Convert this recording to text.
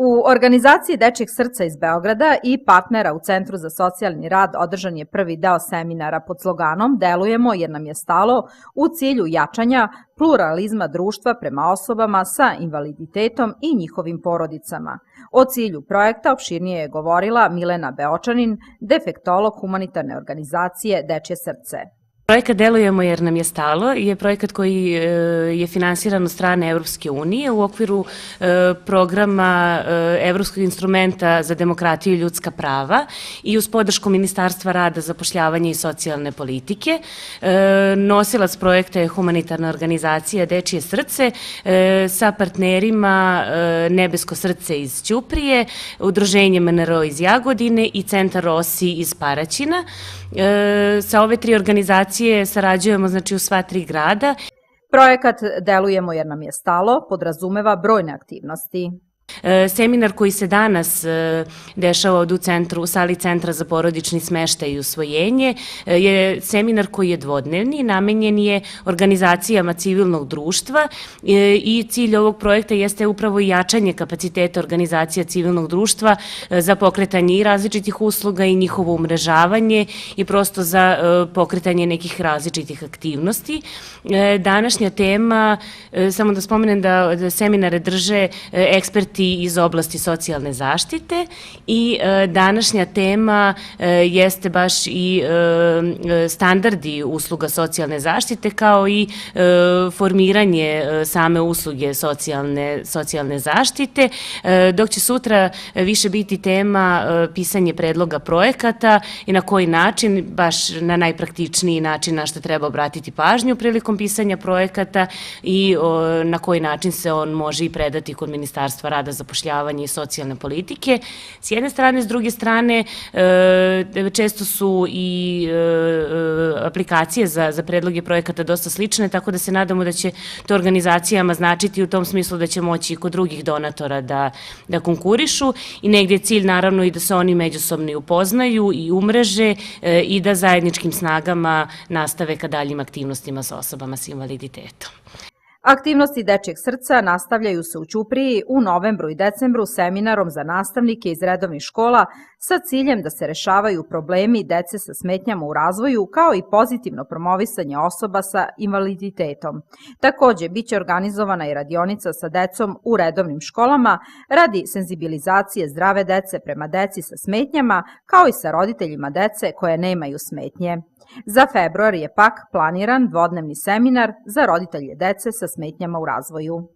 U organizaciji Dečijeg srca iz Beograda i partnera u Centru za socijalni rad održan je prvi deo seminara pod sloganom "Delujemo jer nam je stalo" u cilju jačanja pluralizma društva prema osobama sa invaliditetom i njihovim porodicama. O cilju projekta opširnije je govorila Milena Beočanin, defektolog humanitarne organizacije Dečije srce. Projekat "Delujemo jer nam je stalo" je projekat koji je finansiran od strane Evropske unije u okviru programa Evropskog instrumenta za demokratiju i ljudska prava i uz podršku Ministarstva rada, zapošljavanja i socijalne politike. Nosilac projekta je humanitarna organizacija Dečije srce sa partnerima Nebesko srce iz Ćuprije, Udruženje MNRO iz Jagodine i Centar Rosi iz Paraćina. Sa ove tri organizacije sarađujemo u sva tri grada. Projekat "Delujemo jer nam je stalo" podrazumeva brojne aktivnosti. Seminar koji se danas dešava u sali Centra za porodični smeštaj i usvojenje je seminar koji je dvodnevni, namenjen je organizacijama civilnog društva i cilj ovog projekta jeste upravo jačanje kapaciteta organizacija civilnog društva za pokretanje i različitih usluga i njihovo umrežavanje i prosto za pokretanje nekih različitih aktivnosti. Današnja tema, samo da spomenem da seminare drže eksperti iz oblasti socijalne zaštite i današnja tema jeste baš i standardi usluga socijalne zaštite kao i formiranje same usluge socijalne zaštite, dok će sutra više biti tema pisanje predloga projekata i na koji način, baš na najpraktičniji način na što treba obratiti pažnju prilikom pisanja projekata i na koji način se on može i predati kod Ministarstva rada, zapošljavanja i socijalne politike. S jedne strane, s druge strane, često su i aplikacije za predloge projekata dosta slične, tako da se nadamo da će to organizacijama značiti u tom smislu da će moći i kod drugih donatora da konkurišu i negdje je cilj naravno i da se oni međusobno upoznaju i umreže i da zajedničkim snagama nastave ka daljim aktivnostima sa osobama s invaliditetom. Aktivnosti Dečijeg srca nastavljaju se u Ćupriji u novembru i decembru seminarom za nastavnike iz redovnih škola sa ciljem da se rešavaju problemi dece sa smetnjama u razvoju kao i pozitivno promovisanje osoba sa invaliditetom. Takođe, biće organizovana i radionica sa decom u redovnim školama radi senzibilizacije zdrave dece prema deci sa smetnjama kao i sa roditeljima dece koje nemaju smetnje. Za februar je pak planiran dvodnevni seminar za roditelje dece sa smetnjama u razvoju.